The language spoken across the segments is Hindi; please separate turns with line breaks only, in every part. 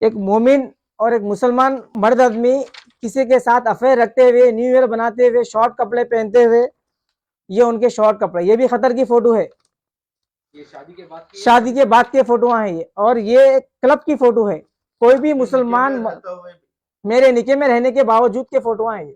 एक मोमिन और एक मुसलमान मर्द आदमी किसी के साथ अफेयर रखते हुए, न्यू ईयर बनाते हुए, शॉर्ट कपड़े पहनते हुए, ये उनके शॉर्ट कपड़े, ये भी खतर की फोटो है।
ये
शादी के बाद के फोटो हैं ये, और ये क्लब की फोटो है। कोई भी मुसलमान मेरे निके में रहने के बावजूद के फोटो हैं ये,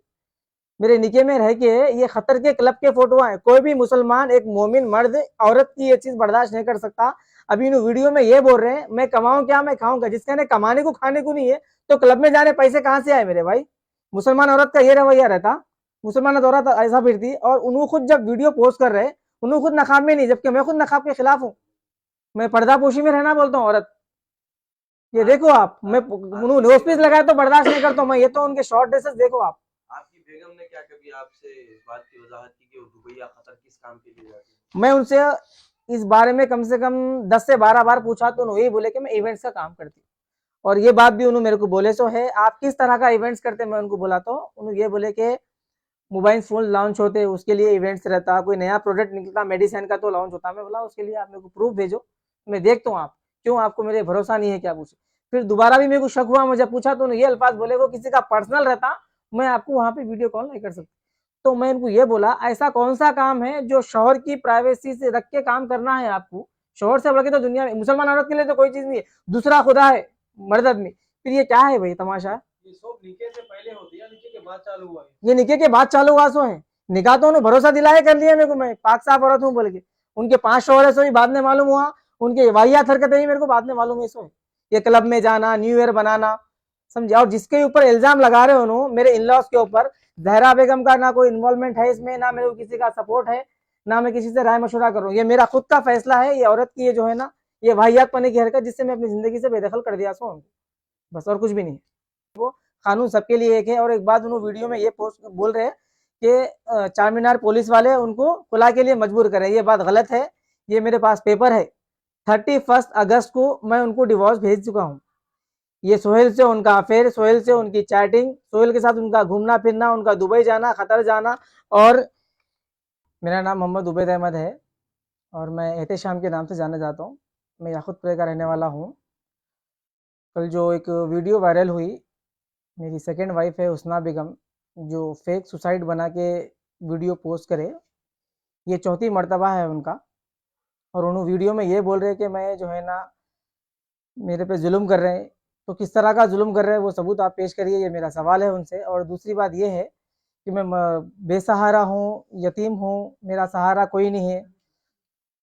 मेरे निके में रह के ये खतर के क्लब के फोटो हैं। कोई भी मुसलमान, एक मोमिन मर्द औरत की ये चीज बर्दाश्त नहीं कर सकता। अभी इन वीडियो में ये बोल रहे हैं मैं कमाऊं क्या, मैं खाऊंगा। जिसका ने कमाने को खाने को नहीं है तो क्लब में जाने पैसे कहां से आए मेरे भाई। मुसलमान औरत का ये रवैया रहता, मुसलमान औरत ऐसा फिरती, और उन्होंने खुद जब वीडियो पोस्ट कर रहे, उन्होंने खुद नकाब में नहीं, जबकि मैं खुद नकाब के खिलाफ हूँ। मैं पर्दापोशी में रहना बोलता हूँ औरत। ये देखो आप, मैं नोज पीस लगाया तो बर्दाश्त नहीं करता हूँ मैं, ये तो उनके शॉर्ट ड्रेसेस देखो आप।
आपकी बेगम ने क्या कभी आपसे इस बात की वजाहत की कि वो दुबई या कतर किस काम के लिए जाती है?
मैं उनसे इस बारे में कम से कम 10 से 12 बार पूछा तो उन्होंने यही बोले कि मैं इवेंट्स का काम करती हूँ। और ये बात भी उन्होंने मेरे को बोले सो है, आप किस तरह का इवेंट्स करते हैं। मैं उनको बोला तो उन्होंने ये बोले कि मोबाइल फोन लॉन्च होते उसके लिए इवेंट्स रहता, कोई नया प्रोडक्ट निकलता मेडिसिन का तो लॉन्च होता। मैं बोला उसके लिए आप मेरे को प्रूफ भेजो, मैं देखता हूँ आप क्यों, आपको मेरे भरोसा नहीं है क्या पूछे। फिर दोबारा भी मेरे को शक हुआ, मुझे पूछा तो ये अल्फाज बोले वो किसी का पर्सनल रहता, मैं आपको वहां पे वीडियो कॉल नहीं कर सकता। तो मैं इनको ये बोला ऐसा कौन सा काम है जो शोहर की प्राइवेसी से रख के काम करना है आपको। शोहर से बढ़ के तो दुनिया में मुसलमान औरत के लिए तो कोई चीज नहीं है, दूसरा खुदा है मर्द आदमी। फिर ये क्या है भाई तमाशा।
ये सब निके से पहले होती है, निके के बाद चालू हुआ है।
ये निके के बाद चालू हुआ सो है, निकाह तो उन्होंने भरोसा दिलाया कर लिया मेरे को, मैं पाक साफ औरत हूँ बोल के। उनके 5 शोहर है सो भी बाद में मालूम हुआ, उनके वाहियात हरकतें ही मेरे को बाद में मालूम है सो। ये क्लब में जाना, न्यू ईयर बनाना, समझे। और जिसके ऊपर इल्जाम लगा रहे हो उन्होंने मेरे इन लॉज के ऊपर, जहरा बेगम का ना कोई इन्वॉल्वमेंट है इसमें, ना मेरे को किसी का सपोर्ट है, ना मैं किसी से राय मशुरा कर रहा हूँ। ये मेरा खुद का फैसला है। ये औरत की ये जो है ना, ये वाहियात पने की हरकत जिससे मैं अपनी जिंदगी से बेदखल कर दिया सो, बस और कुछ भी नहीं। वो कानून सबके लिए एक है। और एक बात उन्होंने वीडियो में ये पोस्ट बोल रहे हैं कि चार मीनार पुलिस वाले उनको खुला के लिए मजबूर करें, ये बात गलत है। ये मेरे पास पेपर है, 31 अगस्त को मैं उनको डिवोर्स भेज चुका हूँ। ये सोहेल से उनका अफेयर, सोहेल से उनकी चैटिंग, सोहेल के साथ उनका घूमना फिरना, उनका दुबई जाना, कतर जाना। और मेरा नाम मोहम्मद उबैद अहमद है और मैं एहतेशाम के नाम से जाना जाता हूँ। मैं याकुतपुरे का रहने वाला हूँ। कल जो एक वीडियो वायरल हुई, मेरी सेकंड वाइफ है हुस्ना बेगम, जो फेक सुसाइड बना के वीडियो पोस्ट करे, ये चौथी मर्तबा है उनका। और उन्होंने वीडियो में ये बोल रहे कि मैं जो है ना मेरे पे जुल्म कर रहे हैं। तो किस तरह का जुल्म कर रहे हैं वो सबूत आप पेश करिए, ये मेरा सवाल है उनसे। और दूसरी बात ये है कि मैं बेसहारा हूँ, यतीम हूँ, मेरा सहारा कोई नहीं है।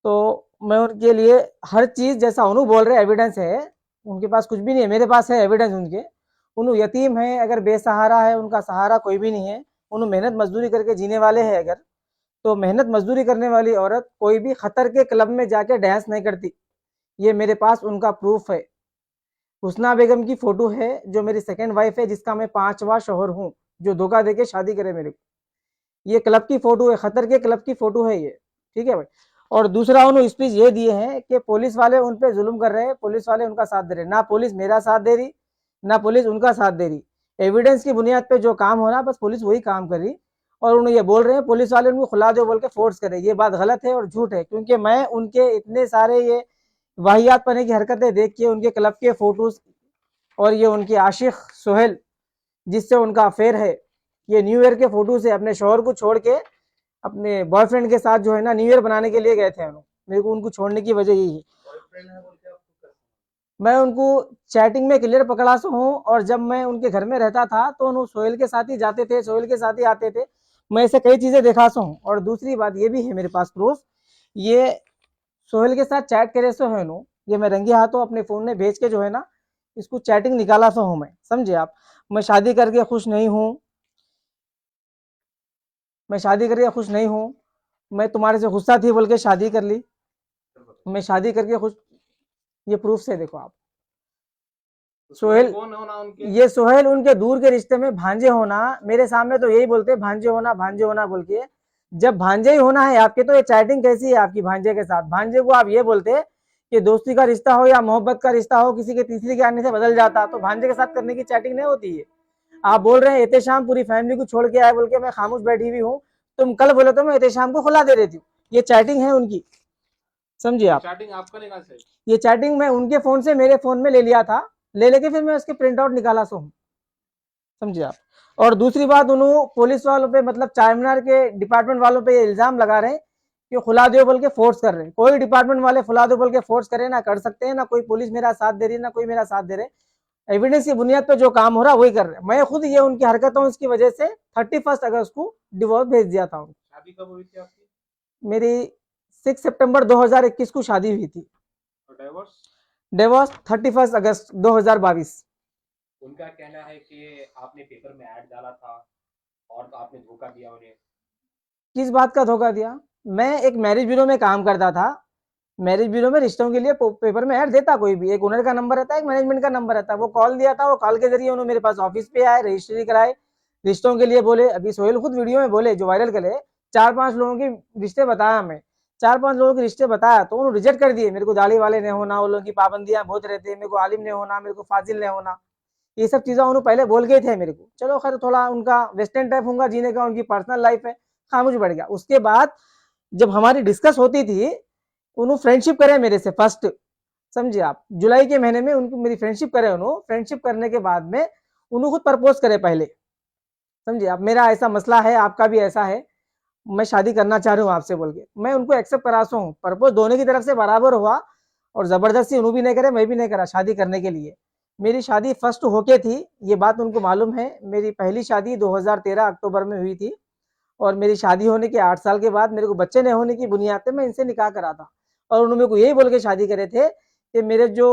तो मैं उनके लिए हर चीज़ जैसा उन्होंने बोल रहे एविडेंस है, उनके पास कुछ भी नहीं है, मेरे पास है एविडेंस उनके। उन्होंने यतीम है, अगर बेसहारा है, उनका सहारा कोई भी नहीं है, उन्होंने मेहनत मजदूरी करके जीने वाले हैं अगर, तो मेहनत मजदूरी करने वाली औरत कोई भी खतर के क्लब में जाके डांस नहीं करती। ये मेरे पास उनका प्रूफ है। हुस्ना बेगम की फोटो है जो मेरी सेकंड वाइफ है, जिसका मैं 5वां शोहर हूँ, जो धोखा देके शादी करे मेरे को। ये क्लब की फोटो है, खतर के क्लब की फोटो है ये, ठीक है भाई। और दूसरा उन्होंने स्पीच ये दिए हैं कि पुलिस वाले उन पे जुल्म कर रहे हैं, पुलिस वाले उनका साथ दे रहे हैं। ना पुलिस मेरा साथ दे रही, ना पुलिस उनका साथ दे रही। एविडेंस की बुनियाद पे जो काम होना बस पुलिस वही काम कर रही। और उन्हें ये बोल रहे हैं पुलिस वाले उनको खुला दो बोल के फोर्स करे, ये बात गलत है और झूठ है। क्योंकि मैं उनके इतने सारे ये वाहियात पने की हरकतें देख के, उनके क्लब के फोटोज, और ये उनके आशिक सोहेल जिससे उनका अफेयर है, ये न्यू ईयर के फोटो से अपने शोहर को छोड़ के अपने बॉयफ्रेंड के साथ जो है ना न्यू ईयर बनाने के लिए गए थे। मेरे को उनको छोड़ने की वजह यही है। मैं उनको चैटिंग में क्लियर पकड़ा सा हूँ, और जब मैं उनके घर में रहता था तो उन सोहेल के साथ ही जाते थे, सोहेल के साथ ही आते थे। मैं ऐसे कई चीजें देखा सा हूँ। और दूसरी बात ये भी है मेरे पास प्रूफ, ये सोहेल के साथ चैट करे सो है नो, ये मैं रंगे हाथों अपने फोन में भेज के जो है ना इसको चैटिंग निकाला सा हूँ मैं, समझे आप। मैं शादी करके खुश नहीं हूँ, मैं शादी करके खुश नहीं हूँ, मैं तुम्हारे से गुस्सा थी बोल के शादी कर ली, मैं शादी करके खुश, ये प्रूफ से देखो आप। सोहेल
कौन होना उनके?
ये सोहेल उनके दूर के रिश्ते में भांजे होना, मेरे सामने तो यही बोलते भांजे होना, भांजे होना बोल के। जब भांजे ही होना है आपके तो ये चैटिंग कैसी है आपकी भांजे के साथ। भांजे को आप ये बोलते कि दोस्ती का रिश्ता हो या मोहब्बत का रिश्ता हो, किसी के तीसरी के आने से बदल जाता, तो भांजे के साथ करने की चैटिंग नहीं होती है। आप बोल रहे हैं एहतेशाम पूरी फैमिली को छोड़ के आए बोल के, मैं खामोश बैठी हुई हूँ। तुम कल बोले तो मैं एहतेशाम को खुला दे रही थी, ये चैटिंग है उनकी, समझिए आप।
चैटिंग आपका लेना चाहिए।
ये चैटिंग मैं उनके फोन से मेरे फोन में ले लिया था, ले लेके फिर मैं उसके प्रिंट आउट निकाला सो हूँ, समझे आप। और दूसरी बात, उन्होंने पुलिस वालों पे मतलब चार मीनार के डिपार्टमेंट वालों पे ये इल्जाम लगा रहे हैं कि खुला दो बोल के फोर्स कर रहे हैं। कोई डिपार्टमेंट वाले खुला दो बोल के फोर्स करे ना कर सकते हैं, ना कोई पुलिस मेरा साथ दे रही है, ना कोई मेरा साथ दे रहे। एविडेंस की बुनियाद पे जो काम हो रहा है वही कर रहे हैं। मैं खुद ये उनकी हरकतों की वजह से 31 अगस्त को डिवोर्स भेज दिया था।
शादी कब हुई थी आपकी?
मेरी 6 सितंबर 2021 को शादी हुई थी।
और डाइवोर्स?
डिवोर्स 31 अगस्त 2022।
उनका कहना है कि आपने पेपर में ऐड डाला था और आपने धोखा दिया उन्हें।
किस बात का धोखा दिया? मैं एक मैरिज ब्यूरो में काम करता था। मैरिज ब्यूरो में रिश्तों के लिए पेपर में ऐड देता कोई भी, एक ओनर का नंबर रहता है, एक मैनेजमेंट का नंबर रहता है। वो कॉल दिया था, वो कॉल के जरिए उन्होंने मेरे पास ऑफिस पे आए, रजिस्ट्री कराए, रिश्तों के लिए बोले। अभी सोहेल खुद वीडियो में बोले जो वायरल करे, 4-5 लोगों के रिश्ते बताया, मैं 4-5 लोगों के रिश्ते बताया तो उन्होंने रिजेक्ट कर दिए। मेरे को दाढ़ी वाले नहीं होना, वो लोगों की पाबंदियां बहुत रहती है, मेरे को आलिम नहीं होना, मेरे को फाजिल नहीं होना, ये सब चीजें उन्होंने पहले बोल गए थे मेरे को। चलो खैर, थोड़ा उनका वेस्टर्न टाइप होगा जीने का, उनकी पर्सनल लाइफ है, खामोश बढ़ गया। उसके बाद जब हमारी डिस्कस होती थी, उन्होंने फ्रेंडशिप करे मेरे से फर्स्ट, समझे आप, जुलाई के महीने में उनको मेरी फ्रेंडशिप करे। उन्होंने फ्रेंडशिप करने के बाद में उन्होंने खुद प्रपोज करे पहले, समझे आप, मेरा ऐसा मसला है, आपका भी ऐसा है, मैं शादी करना चाह रही हूँ आपसे बोल के। मैं उनको एक्सेप्ट करा सो हूँ, प्रपोज दोनों की तरफ से बराबर हुआ और जबरदस्ती उन्होंने भी नहीं करे, मैं भी नहीं करा शादी करने के लिए। मेरी शादी फर्स्ट होके थी, ये बात उनको मालूम है। मेरी पहली शादी 2013 अक्टूबर में हुई थी और मेरी शादी होने के 8 साल के बाद मेरे को बच्चे नहीं होने की बुनियाद पे मैं इनसे निकाह करा था। और उन्होंने मेरे को यही बोल के शादी करे थे कि मेरे जो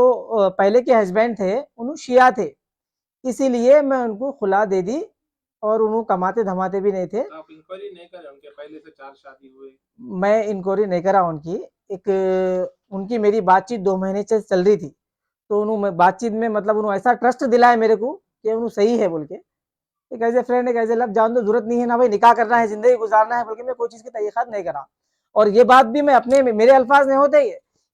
पहले के हस्बैंड थे उन्होंने शिया थे, इसीलिए मैं उनको खुला दे दी और उन्होंने कमाते धमाते भी नहीं थे।
तो आप इंक्वायरी नहीं करे उनके पहले से 4 शादी हुए?
मैं इंक्वायरी नहीं करा उनकी। एक उनकी मेरी बातचीत 2 महीने से चल रही थी, तो उन्होंने बातचीत में मतलब उन्होंने ऐसा ट्रस्ट दिलाया मेरे को कि उन्होंने सही है बोल के, एक ऐसे फ्रेंड, एक ऐसे लव, जान दो, जरूरत नहीं है ना भाई, निकाह करना है, जिंदगी गुजारना है, बल्कि मैं कोई चीज की तहकीकात नहीं करा। और ये बात भी मैं अपने, मेरे अल्फाज नहीं होते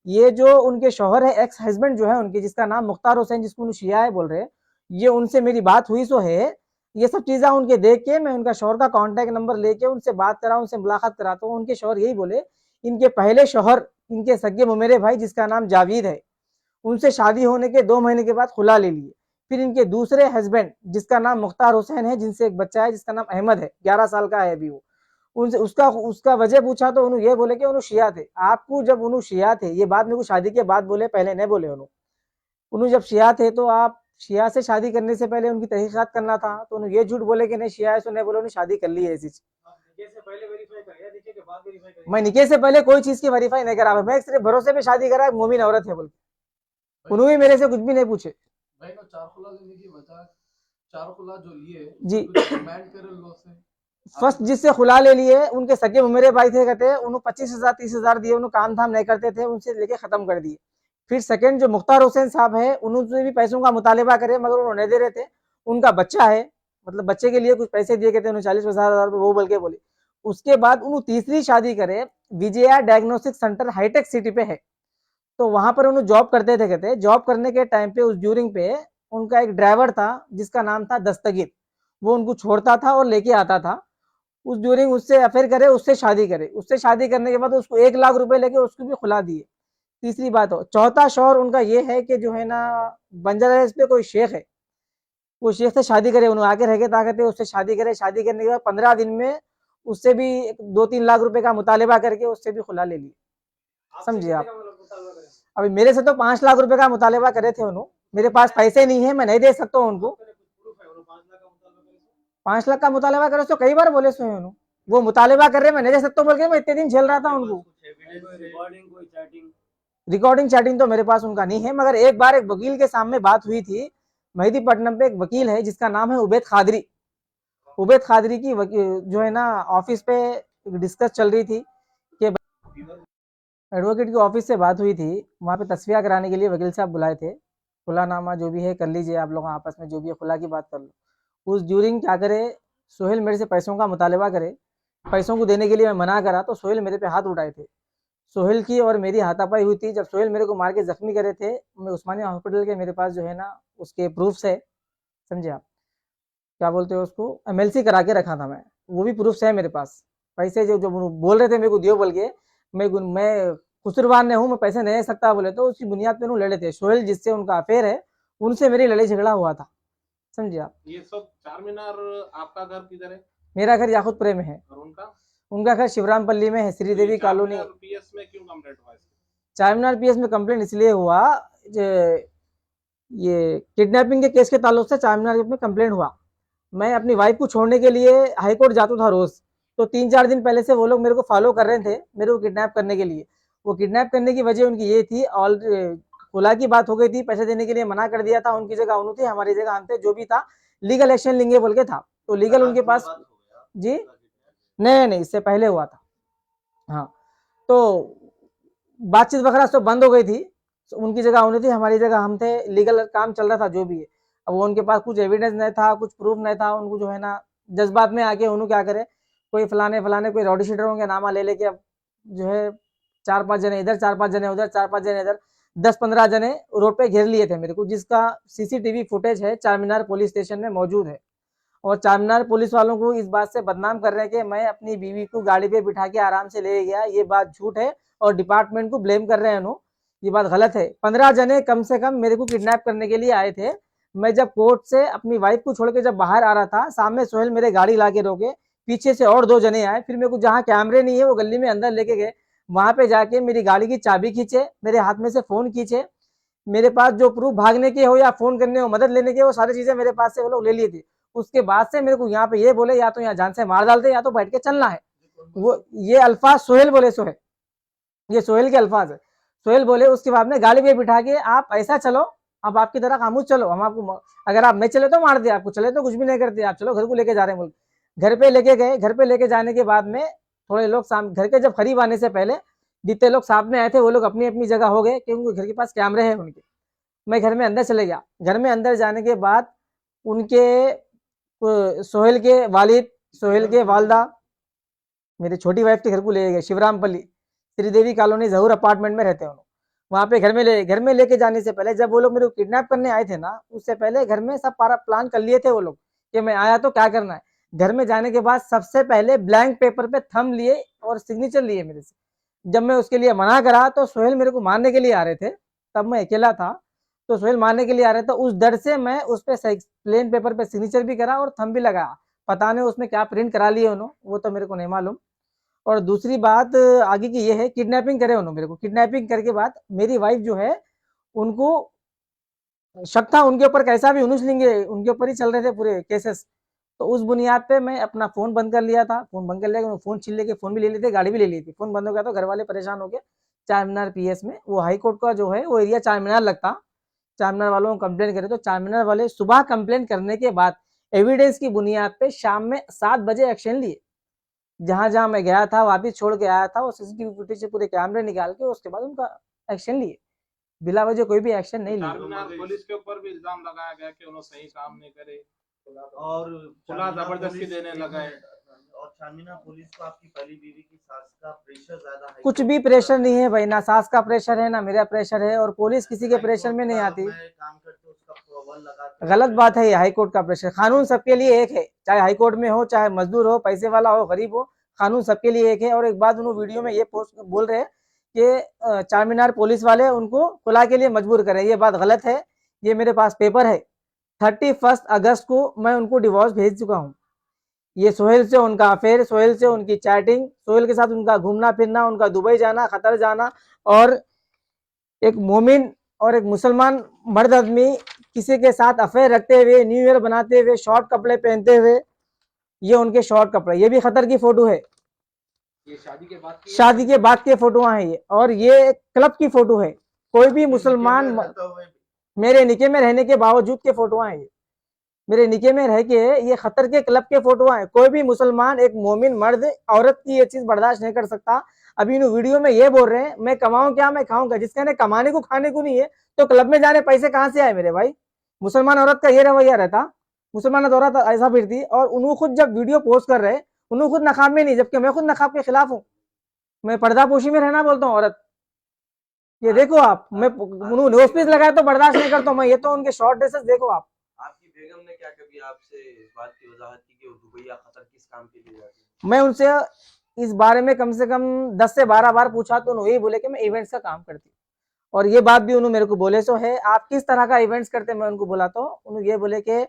ये जो उनके शौहर है, एक्स हस्बैंड जो है उनके, जिसका नाम मुख्तार हुसैन, जिसको शिया है बोल रहे, ये उनसे मेरी बात हुई सो है। ये सब चीजें उनके देख के मैं उनका शौहर का कांटेक्ट नंबर लेके उनसे बात करा, उनसे मुलाकात कराता हूँ। उनके शौहर यही बोले, इनके पहले शौहर, इनके सगे मुमेरे भाई जिसका नाम जावेद है, उनसे शादी होने के 2 महीने के बाद खुला ले लिए। फिर इनके दूसरे हस्बैंड जिसका नाम मुख्तार हुसैन है, जिनसे एक बच्चा है जिसका नाम अहमद है, 11 साल का है अभी वो, उनसे उसका उसका वजह पूछा तो उन्होंने ये बोले कि उन्होंने शिया थे। आपको जब उन्होंने शिया थे, ये बात मेरे को शादी के बाद बोले, पहले नहीं बोले उन्होंने जब शिया थे तो आप शिया से शादी करने से पहले उनकी तहकीकात करना था, तो उन्होंने ये झूठ बोले कि नहीं शिया है, सो नहीं बोले उन्होंने शादी कर ली है ऐसी। मैं निके से पहले कोई चीज की वेरीफाई नहीं करा, मैं सिर्फ भरोसे पे शादी करा, मोमिन औरत है बोल, उन्होंने मेरे से कुछ भी नहीं पूछे।
भाई को 4 खुला लेने की वजह, 4 खुला जो लिए
जी,
डिमांड करे लो से
फर्स्ट जिससे खुला ले लिए उनके सगे मेरे भाई थे, कहते उन्होंने 25,000 30,000 दिए, उन्होंने काम धाम नहीं करते थे, उनसे लेके खत्म कर दिए। फिर सेकंड जो मुख्तार हुसैन साहब है, उन्होंने भी पैसों का मुतालिबा करे मगर उन्होंने दे रहे थे। उनका बच्चा है, मतलब बच्चे के लिए कुछ पैसे दिए, कहते हैं 40-50,000 वो बोल के बोले। उसके बाद उन्होंने तीसरी शादी करे, Vijaya diagnostic centre Hitech City पे है, तो वहां पर उन्होंने जॉब करते थे। कहते जॉब करने के टाइम पे उस ड्यूरिंग पे उनका एक ड्राइवर था जिसका नाम था दस्तगीर, वो उनको छोड़ता था और लेके आता था। उस ड्यूरिंग उससे अफेयर करे, उससे शादी करे, उससे शादी करने के बाद उसको 1 लाख रुपए लेके उसको भी खुला दिए। तीसरी बात हो, चौथा शौहर उनका ये है कि जो है ना, बंजारा हिल्स पे कोई शेख है, वो शेख से शादी करे, उन्होंने आके रह के ताकत है, उससे शादी करे। शादी करने के बाद 15 दिन में उससे भी 2-3 लाख रुपए का मुतालिबा करके उससे भी खुला ले लिया, समझिए आप। अभी मेरे से तो 5 लाख रुपए का मुतालिबा करे थे उन्होंने, मेरे पास पैसे नहीं है, मैं नहीं दे सकता हूँ उनको। 5 लाख का मुतालिबा करे तो कई बार बोले सो उन्होंने, वो मुतालिबा कर रहे, मैं नहीं दे सकता बोल के मैं इतने दिन झेल रहा था उनको। रिकॉर्डिंग चैटिंग तो मेरे पास उनका नहीं है, मगर एक बार एक वकील के सामने बात हुई थी। मेहदीपट्टनम पे एक वकील है जिसका नाम है उबैद खादरी। उबैद खादरी की जो है ना ऑफिस पे डिस्कस चल रही थी कि एडवोकेट की ऑफिस से बात हुई थी, वहाँ पे तस्वीर कराने के लिए वकील साहब बुलाए थे। खुलानामा जो भी है कर लीजिए आप लोग आपस में, जो भी है खुला की बात कर लो। उस ड्यूरिंग क्या करे, सोहेल मेरे से पैसों का मुतालिबा करे, पैसों को देने के लिए मैं मना करा तो सोहेल मेरे पे हाथ उठाए थे। सोहेल की और मेरी हाथापाई हुई थी। जब सोहेल मेरे को मार के जख्मी करे थे, मैं उस्मानिया हॉस्पिटल के, मेरे पास जो है ना उसके प्रूफ्स है, समझे आप, क्या बोलते हो उसको, MLC करा के रखा था मैं, वो भी प्रूफ्स है मेरे पास। पैसे जो जो बोल रहे थे मेरे को दियो बोल के, मैं कसूरवार नहीं हूँ, मैं पैसे नहीं दे सकता बोले, तो उसकी बुनियाद पे लड़े थे। सोहेल जिससे उनका अफेयर है उनसे मेरी लड़ाई झगड़ा हुआ था, समझिए आप।
ये सब चार मीनार, आपका घर किधर है
मेरा घर याकुतपुरे में है,
और उनका?
उनका घर शिवरामपल्ली में है, श्रीदेवी कॉलोनी।
पीएस में क्यों कंप्लेंट हुआ इसकी?
चारमीनार पीएस में कंप्लेंट इसलिए हुआ, ये किडनैपिंग के केस के ताल्लुक से चारमीनार में कंप्लेंट हुआ। मैं अपनी वाइफ को छोड़ने के लिए हाई कोर्ट जाता था रोज, तो 3-4 दिन पहले से वो लोग मेरे को फॉलो कर रहे थे, मेरे को किडनैप करने के लिए। वो किडनैप करने की वजह उनकी ये थी, ऑल खुला की बात हो गई थी, पैसे देने के लिए मना कर दिया था। उनकी जगह उन्होंने थी, हमारी जगह हम थे, जो भी था लीगल एक्शन लेंगे बोल के था। तो लीगल उनके पास, जी नहीं, इससे पहले हुआ था। हाँ, तो बातचीत वगैरह सब बंद हो गई थी, उनकी जगह उन्हें थी, हमारी जगह हम थे, लीगल काम चल रहा था जो भी है। अब वो उनके पास कुछ एविडेंस नहीं था, कुछ प्रूफ नहीं था, उनको जो है ना जज्बात में आके उन्होंने क्या करे, कोई फलाने कोई रॉडी शीटरों के नामा ले लेके अब जो है 4-5 जने इधर, 4-5 जने उधर, 4-5 जने इधर, 10-15 जने रोड पे घेर लिए थे मेरे को, जिसका सीसीटीवी फुटेज है चारमीनार पुलिस स्टेशन में मौजूद है। और चारमीनार पुलिस वालों को इस बात से बदनाम कर रहे हैं कि मैं अपनी बीवी को गाड़ी पे बिठा के आराम से ले गया, ये बात झूठ है और डिपार्टमेंट को ब्लेम कर रहे हैं उन्होंने, ये बात गलत है। 15 जने कम से कम मेरे को किडनैप करने के लिए आए थे। मैं जब कोर्ट से अपनी वाइफ को छोड़ के जब बाहर आ रहा था, सामने सोहेल मेरे गाड़ी ला के रोके, पीछे से और 2 जने आए, फिर मेरे को जहाँ कैमरे नहीं है वो गली में अंदर लेके गए, वहां पे जाके मेरी गाड़ी की चाबी खींचे, मेरे हाथ में से फोन खींचे, मेरे पास जो प्रूफ भागने के हो या फोन करने हो, मदद लेने के, वो सारी चीजें मेरे पास से वो लोग ले लिए थे। उसके बाद से मेरे को यहाँ पे ये बोले या तो यहाँ जान से मार डालते या तो बैठ के चलना है। वो ये अल्फाज सोहेल बोले, सोहेल, ये सोहेल के अल्फाज है। सोहेल बोले, उसके बाद में गाड़ी पे बिठा के आप ऐसा चलो, आप आपकी तरह खामोश चलो, हम आपको अगर आप मैं चले तो मार दे, आपको चले तो कुछ भी नहीं करते, आप चलो घर को लेके जा रहे हैं बोल। घर पे लेके गए, घर पे लेके जाने के बाद में थोड़े लोग घर के जब करीब आने से पहले जितने लोग सामने आए थे वो लोग अपनी अपनी जगह हो गए, क्योंकि घर के पास कैमरे हैं उनके। मैं घर में अंदर चले गया। घर में अंदर जाने के बाद उनके सोहेल के वालिद, सोहेल के वालदा मेरी छोटी वाइफ के घर को ले गए, शिवरामपल्ली श्रीदेवी कॉलोनी जहूर अपार्टमेंट में रहते हैं। वहाँ पे घर में लेके जाने से पहले जब वो लोग मेरे को किडनैप करने आए थे ना, उससे पहले घर में सब पारा प्लान कर लिए थे वो लोग कि मैं आया तो क्या करना है। घर में जाने के बाद सबसे पहले ब्लैंक पेपर पे थंब लिए और सिग्नेचर लिए मेरे से। जब मैं उसके लिए मना करा तो सोहेल मेरे को मारने के लिए आ रहे थे, तब मैं अकेला था, तो सोहेल मारने के लिए आ रहे थे। उस डर से मैं उस पर प्लेन पेपर पे सिग्नेचर भी करा और थंब भी लगाया। पता नहीं उसमें क्या प्रिंट करा लिए उन्होंने, वो तो मेरे को नहीं मालूम। और दूसरी बात आगे की ये है, किडनैपिंग करे उन्होंने मेरे को। किडनैपिंग करके बाद मेरी वाइफ जो है, उनको शक था उनके ऊपर कैसा भी उनुस लेंगे, उनके ऊपर ही चल रहे थे पूरे केसेस। तो उस बुनियाद पे मैं अपना फोन बंद कर लिया था। फोन बंद कर लिया, फोन छीन लेके फोन भी ले लेते, गाड़ी भी ले ली थी। फोन बंद हो गया तो घर वाले परेशान हो गए। चारमीनार पीएस में, वो हाई कोर्ट का जो है वो एरिया चारमीनार लगता, चारमीनार वालों को कंप्लेन करे तो चारमीनार वाले सुबह कंप्लेन करने के बाद एविडेंस की बुनियाद पे शाम में 7 बजे एक्शन लिए। जहां जहां मैं गया था वापिस छोड़ के आया था, वो सीसीटीवी फुटेज से पूरे कैमरे निकाल के उसके बाद उनका एक्शन लिए, बिला वजह कोई भी एक्शन नहीं लिया।
चारमीनार पुलिस के ऊपर भी इल्जाम लगाया गया कि उन्होंने सही काम नहीं करे
और
खुला जबरदस्ती देने लगा है।
और चारमीनार पुलिस को आपकी पहली बीवी की सास का प्रेशर ज्यादा है?
कुछ भी प्रेशर नहीं है भाई, ना सास का प्रेशर है ना मेरा प्रेशर है, और पुलिस किसी के प्रेशर में नहीं आती।
काम करते उसका प्रॉब्लम लगाते,
गलत बात है ये हाई कोर्ट का प्रेशर। कानून सबके लिए एक है, चाहे हाई कोर्ट में हो, चाहे मजदूर हो, पैसे वाला हो, गरीब हो, कानून सबके लिए एक है। और एक बात उन्होंने वीडियो में ये पोस्ट बोल रहे हैं कि चारमीनार पुलिस वाले उनको खुला के लिए मजबूर करें, ये बात गलत है। ये मेरे पास पेपर है, 31 अगस्त को मैं उनको डिवोर्स भेज चुका हूँ। ये सोहेल से उनका अफेयर, सोहेल से उनकी चैटिंग, सोहेल के साथ उनका घूमना फिरना, उनका दुबई जाना, कतर जाना, और एक मोमिन और एक मुसलमान मर्द आदमी किसी के साथ अफेयर रखते हुए, न्यू ईयर बनाते हुए, शॉर्ट कपड़े पहनते हुए, ये उनके शॉर्ट कपड़े, ये भी खतर की फोटो है।
ये शादी के बाद की
शादी के बाद के फोटो हैं ये, और ये क्लब की फोटो है। कोई भी मुसलमान मेरे निके में रहने के बावजूद के फोटो हैं ये, मेरे निके में रह के ये खतर के क्लब के फोटो हैं। कोई भी मुसलमान, एक मोमिन मर्द औरत की ये चीज बर्दाश्त नहीं कर सकता। अभी इन वीडियो में ये बोल रहे हैं मैं कमाऊं क्या, मैं खाऊंगा, जिसका ने कमाने को खाने को नहीं है तो क्लब में जाने पैसे कहाँ से आए मेरे भाई। मुसलमान औरत का ये रवैया रहता, मुसलमान औरत ऐसा फिरती, और उन्होंने खुद जब वीडियो पोस्ट कर रहे, उन्होंने खुद नकाब में नहीं, जबकि मैं खुद नकाब के खिलाफ हूँ। मैं पर्दापोशी में रहना बोलता हूँ औरत। ये देखो आप, मैं न्यूज पीस लगाया तो बर्दाश्त नहीं करता हूँ मैं, ये तो उनके शॉर्ट ड्रेसेस देखो आप।
आपकी बेगम ने क्या कभी आपसे इस बात की वजाहत की कि वो दुबई या कतर किस काम के लिए जाती है?
मैं उनसे इस बारे में कम से कम 10 से 12 बार पूछा तो उन्होंने यही बोले कि मैं इवेंट्स का काम करती हूँ। और ये बात भी उन्होंने मेरे को बोले सो है, आप किस तरह का इवेंट्स करते हैं। मैं उनको बोला तो उन्होंने ये बोले कि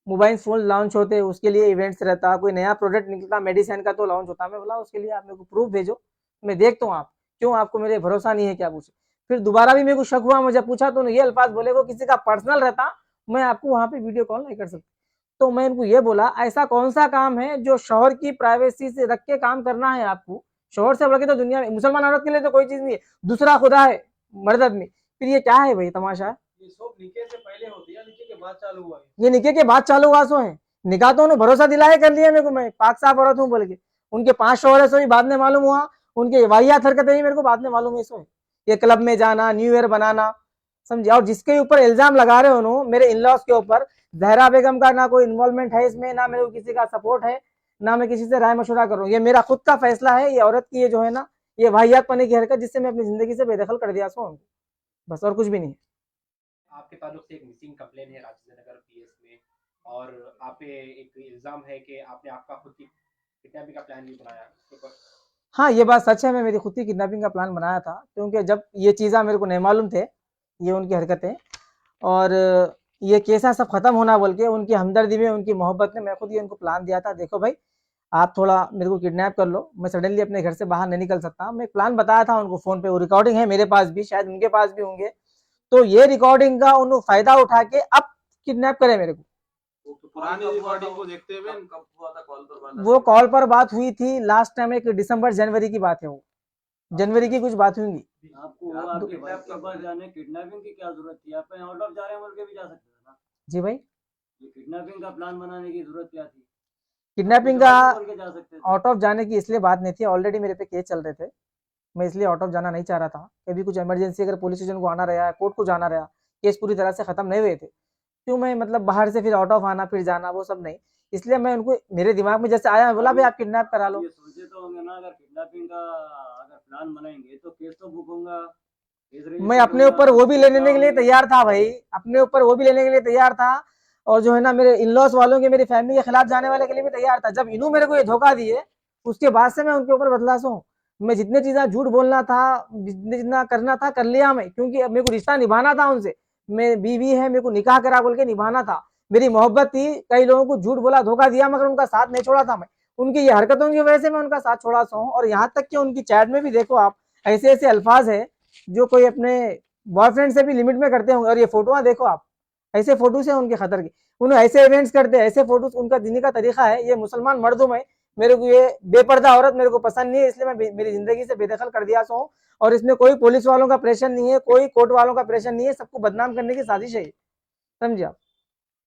मोबाइल फोन लॉन्च होते उसके लिए इवेंट्स रहता, कोई नया प्रोडक्ट निकलता मेडिसिन का तो लॉन्च होता। मैं बोला उसके लिए आप मेरे को प्रूफ भेजो, मैं देखता हूँ आप क्यों आपको मेरे भरोसा नहीं है क्या पूछे। फिर दोबारा भी मेरे को शक हुआ, मुझे पूछा तो ये अल्फाज बोले वो किसी का पर्सनल रहता मैं आपको वहां पे वीडियो कॉल नहीं कर सकती। तो मैं इनको ये बोला ऐसा कौन सा काम है जो शोहर की प्राइवेसी से रख के काम करना है आपको, शोहर से बढ़ के तो दुनिया में मुसलमान औरत के लिए तो कोई चीज नहीं है, दूसरा खुदा है मर्द आदमी, फिर ये क्या है भाई तमाशा।
ये सब निके से पहले होती है, निके के बाद चालू हुआ है।
ये निके के बाद चालू हुआ सो है, निकाह तो उन्होंने भरोसा दिलाया कर लिया मेरे को, मैं पाक साफ औरत हूँ बोल के। उनके 5 शोहर है सो ही बाद में मालूम हुआ, उनके वाहियात हरकतें ही मेरे को बाद में मालूम है सो है। ये क्लब में जाना, न्यू ईयर बनाना, समझे। और जिसके ऊपर इल्जाम लगा रहे हो उन्होंने मेरे इन लॉज के ऊपर, जहरा बेगम का ना कोई इन्वॉल्वमेंट है इसमें, ना मेरे को किसी का सपोर्ट है, ना मैं किसी से राय मशुरा कर रहा हूँ। ये मेरा खुद का फैसला है, ये औरत की ये जो है ना ये वाहियात पने की हरकत जिससे मैं अपनी जिंदगी से बेदखल कर दिया सो उनको, बस और कुछ भी नहीं।
आपके ताल्लुक से एक मिसिंग कंप्लेन है राजेंद्र नगर पीएस में, और आप पे एक इल्जाम है कि आपने आपका खुद की किडनैपिंग का प्लान भी बनाया इसके ऊपर।
हाँ ये बात सच है, मैं मेरी खुद की किडनैपिंग का प्लान बनाया था, क्योंकि जब ये चीज़ा मेरे को नहीं मालूम थे ये उनकी हरकतें, और ये केसा सब खत्म होना बोल के उनकी हमदर्दी में उनकी मोहब्बत में मैं खुद ये उनको प्लान दिया था, देखो भाई आप थोड़ा मेरे को किडनैप कर लो, मैं सडनली अपने घर से बाहर नहीं निकल सकता। मैं एक प्लान बताया था उनको फोन पे, वो रिकॉर्डिंग है मेरे पास भी, शायद उनके पास भी होंगे। तो ये रिकॉर्डिंग का उन्होंने फायदा उठा के अब किडनैप करे मेरे को।
तो
पुरानी रिकॉर्डिंग को देखते हुए
कब हुआ था कॉल पर बात?
वो कॉल पर बात हुई थी लास्ट टाइम, एक दिसंबर जनवरी की बात है, वो जनवरी की कुछ बात हुई।
आपको वो आपके भाई के पास जाने किडनैपिंग की क्या जरूरत थी? आप कहीं आउट ऑफ जा रहे हैं बोल के भी जा सकते थे ना।
जी भाई,
ये किडनैपिंग का प्लान बनाने की जरूरत क्या थी?
किडनैपिंग का
बोल के जा सकते थे।
आउट ऑफ जाने की इसलिए बात नहीं थी, ऑलरेडी मेरे पे केस चल रहे थे, मैं इसलिए आउट ऑफ जाना नहीं चाह रहा था। कभी कुछ इमरजेंसी अगर पुलिस स्टेशन को आना रहा, कोर्ट को जाना रहा, केस पूरी तरह से खत्म नहीं हुए थे, क्यों मैं मतलब बाहर से फिर आउट ऑफ आना फिर जाना वो सब नहीं। इसलिए मैं उनको, मेरे दिमाग में जैसे आया मैं बोला भाई आप किडनैप करा लो।
ये सोचे तो होंगे ना, अगर किडनैपिंग का अगर प्लान बनाएंगे तो केस तो बुक होगा,
मैं अपने ऊपर वो भी लेने के लिए तैयार था भाई, अपने ऊपर वो भी लेने के लिए तैयार था, और जो है ना मेरे इन लॉस वालों के, मेरी फैमिली के खिलाफ जाने वाले के लिए भी तैयार था। जब इन्हों मेरे को ये धोखा दिए उसके बाद से मैं उनके ऊपर बदलास हूँ। मैं जितने चीजें झूठ बोलना था, जितना करना था कर लिया मैं, क्योंकि अब मेरे को रिश्ता निभाना था उनसे, मैं बीवी है मेरे को निकाह करा बोल के निभाना था, मेरी मोहब्बत थी। कई लोगों को झूठ बोला, धोखा दिया, मगर उनका साथ नहीं छोड़ा था मैं। उनकी ये हरकतों की वजह से मैं उनका साथ छोड़ा सा हूँ। और यहाँ तक कि उनकी चैट में भी देखो आप, ऐसे ऐसे अल्फाज है जो कोई अपने बॉयफ्रेंड से भी लिमिट में करते होंगे। और ये फोटोआं देखो आप, ऐसे फोटोज है उनके खतर की, उन्हें ऐसे इवेंट्स करते हैं, ऐसे फोटोज उनका देने का तरीका है। ये मुसलमान मर्दों में मेरे को ये बेपर्दा औरत मेरे को पसंद नहीं है, इसलिए मैं मेरी जिंदगी से बेदखल कर दिया सो। और इसमें कोई पुलिस वालों का प्रेशर नहीं है, कोई कोर्ट वालों का प्रेशर नहीं है, सबको बदनाम करने की साजिश है, समझे आप।